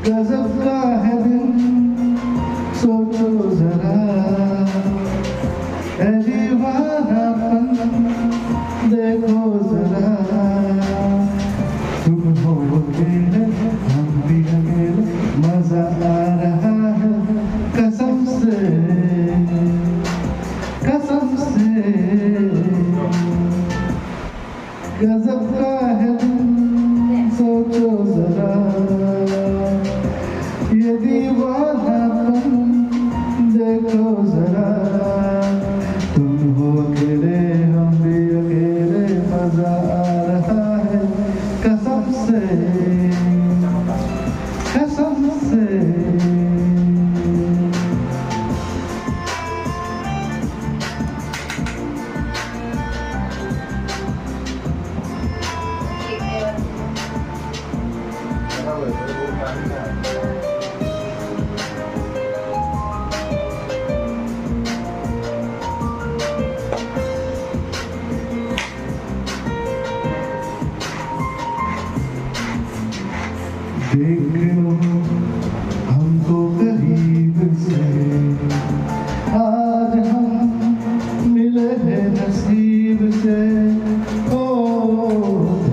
गजब का है दिन सोचो जरा, ऐ दीवानापन देखो जरा, तुम हो अकेले हम भी अकेले, मजा आ रहा है कसम से, कसम से। गजब का है दिन सोचो जरा, ये दीवानापन देखो जरा, तुम हो अकेले हम भी अकेले, मजा आ रहा है कसम से, कसम से। देख लो हमको करीब से, आज हम मिले हैं नसीब से। ओ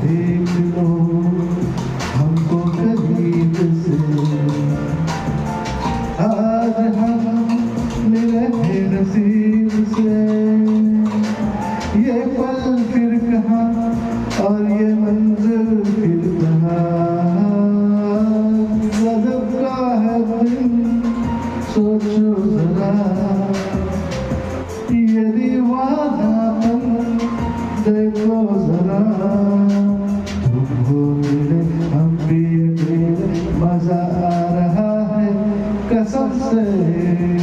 देख लो हमको करीब से, आज हम मिले हैं नसीब से। ये पल फिर कहाँ और ये मंजिल फिर कहाँ, सोचो जरा, ये दीवानापन देखो जरा, तुम हो मेरे हम भी अकेले, मजा आ रहा है कसम से।